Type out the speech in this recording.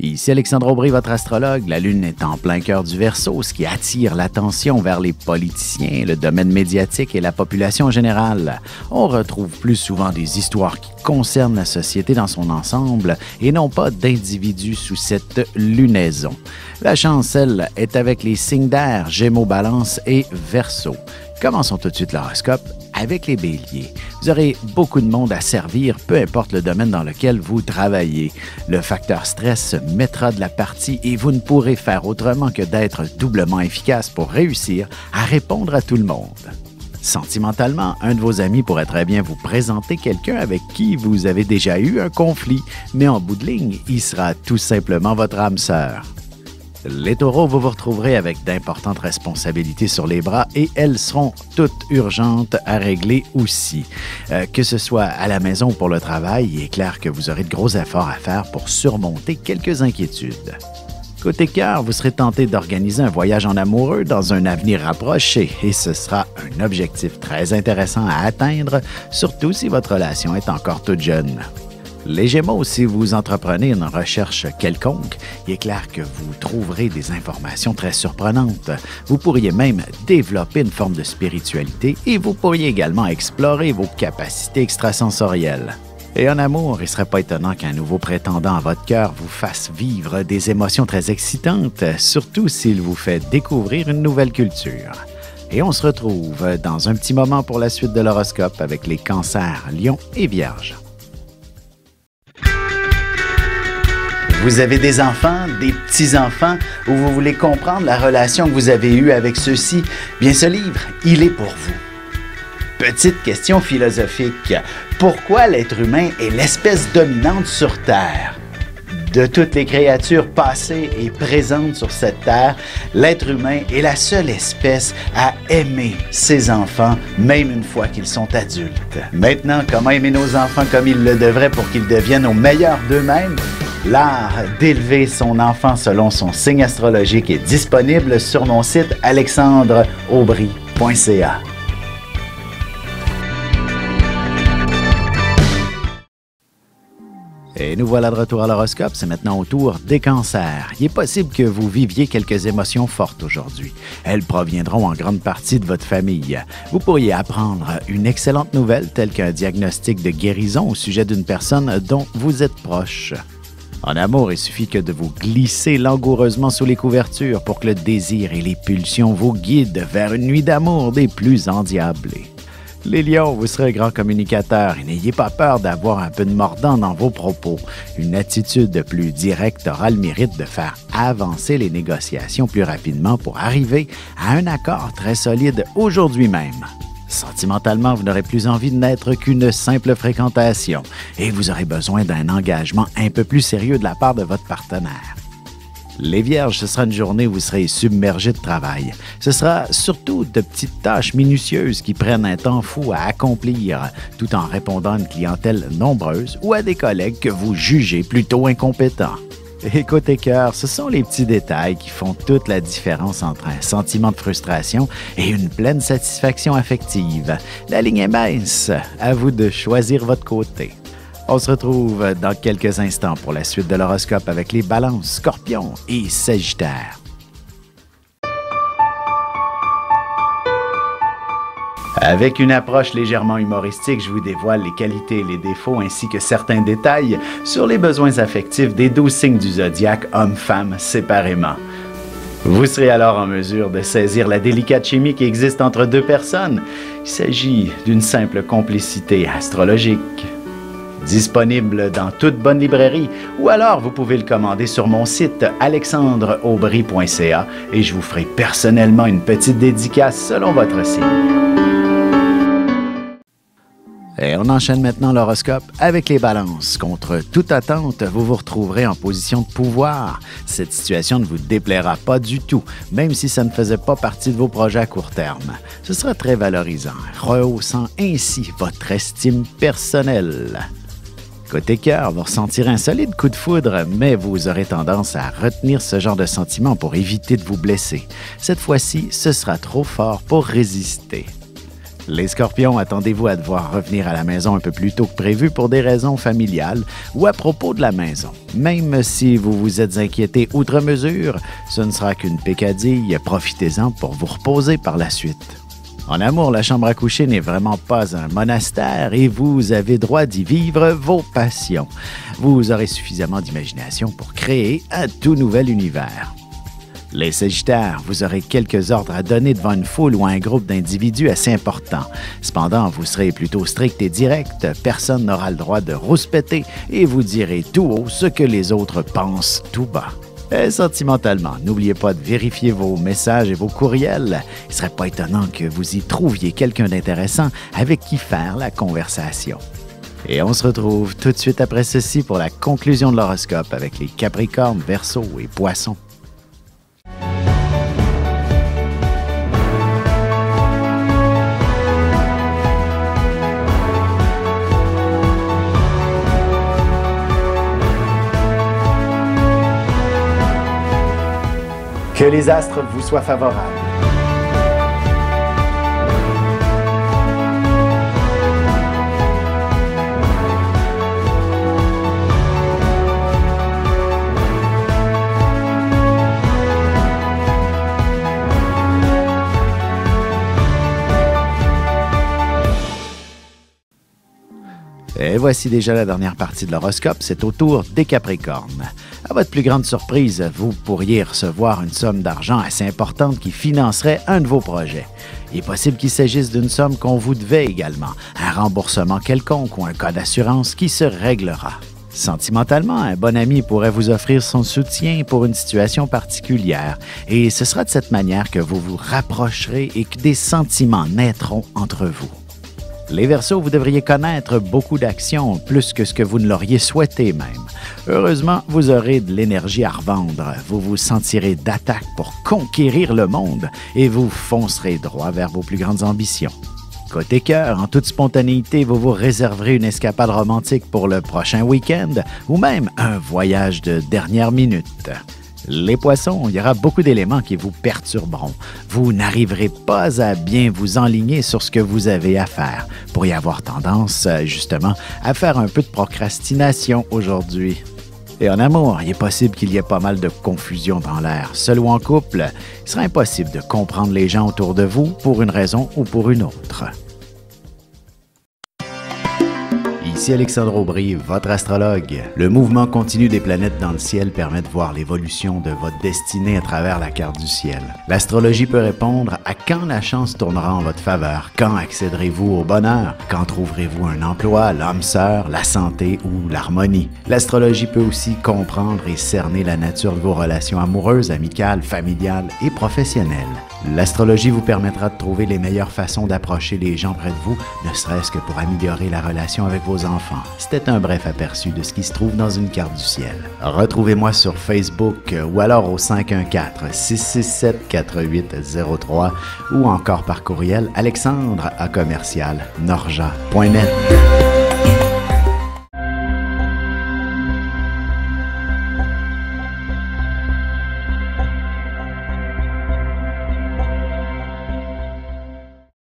Ici Alexandre Aubry, votre astrologue. La Lune est en plein cœur du Verseau, ce qui attire l'attention vers les politiciens, le domaine médiatique et la population générale. On retrouve plus souvent des histoires qui concernent la société dans son ensemble et non pas d'individus sous cette lunaison. La chance, elle, est avec les signes d'air, Gémeaux, Balance et Verseau. Commençons tout de suite l'horoscope avec les Béliers. Vous aurez beaucoup de monde à servir, peu importe le domaine dans lequel vous travaillez. Le facteur stress se mettra de la partie et vous ne pourrez faire autrement que d'être doublement efficace pour réussir à répondre à tout le monde. Sentimentalement, un de vos amis pourrait très bien vous présenter quelqu'un avec qui vous avez déjà eu un conflit, mais en bout de ligne, il sera tout simplement votre âme sœur. Les Taureaux, vous vous retrouverez avec d'importantes responsabilités sur les bras et elles seront toutes urgentes à régler aussi. Que ce soit à la maison ou pour le travail, il est clair que vous aurez de gros efforts à faire pour surmonter quelques inquiétudes. Côté cœur, vous serez tenté d'organiser un voyage en amoureux dans un avenir rapproché et ce sera un objectif très intéressant à atteindre, surtout si votre relation est encore toute jeune. Les Gémeaux, si vous entreprenez une recherche quelconque, il est clair que vous trouverez des informations très surprenantes. Vous pourriez même développer une forme de spiritualité et vous pourriez également explorer vos capacités extrasensorielles. Et en amour, il ne serait pas étonnant qu'un nouveau prétendant à votre cœur vous fasse vivre des émotions très excitantes, surtout s'il vous fait découvrir une nouvelle culture. Et on se retrouve dans un petit moment pour la suite de l'horoscope avec les Cancers, Lions et Vierges. Vous avez des enfants, des petits-enfants, ou vous voulez comprendre la relation que vous avez eue avec ceux-ci? Bien, ce livre, il est pour vous. Petite question philosophique. Pourquoi l'être humain est l'espèce dominante sur Terre? De toutes les créatures passées et présentes sur cette terre, l'être humain est la seule espèce à aimer ses enfants, même une fois qu'ils sont adultes. Maintenant, comment aimer nos enfants comme ils le devraient pour qu'ils deviennent au meilleur d'eux-mêmes? L'art d'élever son enfant selon son signe astrologique est disponible sur mon site alexandreaubry.ca. Et nous voilà de retour à l'horoscope, c'est maintenant au tour des Cancers. Il est possible que vous viviez quelques émotions fortes aujourd'hui. Elles proviendront en grande partie de votre famille. Vous pourriez apprendre une excellente nouvelle telle qu'un diagnostic de guérison au sujet d'une personne dont vous êtes proche. En amour, il suffit que de vous glisser langoureusement sous les couvertures pour que le désir et les pulsions vous guident vers une nuit d'amour des plus endiablées. Les Lions, vous serez un grand communicateur et n'ayez pas peur d'avoir un peu de mordant dans vos propos. Une attitude plus directe aura le mérite de faire avancer les négociations plus rapidement pour arriver à un accord très solide aujourd'hui même. Sentimentalement, vous n'aurez plus envie de n'être qu'une simple fréquentation et vous aurez besoin d'un engagement un peu plus sérieux de la part de votre partenaire. Les Vierges, ce sera une journée où vous serez submergés de travail. Ce sera surtout de petites tâches minutieuses qui prennent un temps fou à accomplir, tout en répondant à une clientèle nombreuse ou à des collègues que vous jugez plutôt incompétents. Et côté cœur, ce sont les petits détails qui font toute la différence entre un sentiment de frustration et une pleine satisfaction affective. La ligne est mince, à vous de choisir votre côté. On se retrouve dans quelques instants pour la suite de l'horoscope avec les Balances, Scorpions et Sagittaires. Avec une approche légèrement humoristique, je vous dévoile les qualités et les défauts ainsi que certains détails sur les besoins affectifs des 12 signes du zodiaque, hommes-femmes séparément. Vous serez alors en mesure de saisir la délicate chimie qui existe entre deux personnes. Il s'agit d'une simple complicité astrologique. Disponible dans toute bonne librairie ou alors vous pouvez le commander sur mon site alexandreaubry.ca et je vous ferai personnellement une petite dédicace selon votre signe. Et on enchaîne maintenant l'horoscope avec les Balances. Contre toute attente, vous vous retrouverez en position de pouvoir. Cette situation ne vous déplaira pas du tout, même si ça ne faisait pas partie de vos projets à court terme. Ce sera très valorisant, rehaussant ainsi votre estime personnelle. Côté cœur, vous ressentirez un solide coup de foudre, mais vous aurez tendance à retenir ce genre de sentiment pour éviter de vous blesser. Cette fois-ci, ce sera trop fort pour résister. Les Scorpions, attendez-vous à devoir revenir à la maison un peu plus tôt que prévu pour des raisons familiales ou à propos de la maison. Même si vous vous êtes inquiété outre mesure, ce ne sera qu'une pécadille, profitez-en pour vous reposer par la suite. En amour, la chambre à coucher n'est vraiment pas un monastère et vous avez droit d'y vivre vos passions. Vous aurez suffisamment d'imagination pour créer un tout nouvel univers. Les Sagittaires, vous aurez quelques ordres à donner devant une foule ou un groupe d'individus assez important. Cependant, vous serez plutôt strict et direct, personne n'aura le droit de rouspéter et vous direz tout haut ce que les autres pensent tout bas. Et sentimentalement, n'oubliez pas de vérifier vos messages et vos courriels. Il ne serait pas étonnant que vous y trouviez quelqu'un d'intéressant avec qui faire la conversation. Et on se retrouve tout de suite après ceci pour la conclusion de l'horoscope avec les Capricornes, Verseaux et Poissons. Que les astres vous soient favorables. Et voici déjà la dernière partie de l'horoscope, c'est au tour des Capricornes. À votre plus grande surprise, vous pourriez recevoir une somme d'argent assez importante qui financerait un de vos projets. Il est possible qu'il s'agisse d'une somme qu'on vous devait également, un remboursement quelconque ou un cas d'assurance qui se réglera. Sentimentalement, un bon ami pourrait vous offrir son soutien pour une situation particulière et ce sera de cette manière que vous vous rapprocherez et que des sentiments naîtront entre vous. Les Verseaux, vous devriez connaître beaucoup d'actions, plus que ce que vous ne l'auriez souhaité même. Heureusement, vous aurez de l'énergie à revendre. Vous vous sentirez d'attaque pour conquérir le monde et vous foncerez droit vers vos plus grandes ambitions. Côté cœur, en toute spontanéité, vous vous réserverez une escapade romantique pour le prochain week-end ou même un voyage de dernière minute. Les Poissons, il y aura beaucoup d'éléments qui vous perturberont. Vous n'arriverez pas à bien vous enligner sur ce que vous avez à faire. Vous pourriez avoir tendance, justement, à faire un peu de procrastination aujourd'hui. Et en amour, il est possible qu'il y ait pas mal de confusion dans l'air. Seul ou en couple, il sera impossible de comprendre les gens autour de vous pour une raison ou pour une autre. Ici Alexandre Aubry, votre astrologue. Le mouvement continu des planètes dans le ciel permet de voir l'évolution de votre destinée à travers la carte du ciel. L'astrologie peut répondre à quand la chance tournera en votre faveur, quand accéderez-vous au bonheur, quand trouverez-vous un emploi, l'âme sœur, la santé ou l'harmonie. L'astrologie peut aussi comprendre et cerner la nature de vos relations amoureuses, amicales, familiales et professionnelles. L'astrologie vous permettra de trouver les meilleures façons d'approcher les gens près de vous, ne serait-ce que pour améliorer la relation avec vos enfants. C'était un bref aperçu de ce qui se trouve dans une carte du ciel. Retrouvez-moi sur Facebook ou alors au 514-667-4803 ou encore par courriel alexandre@norja.net.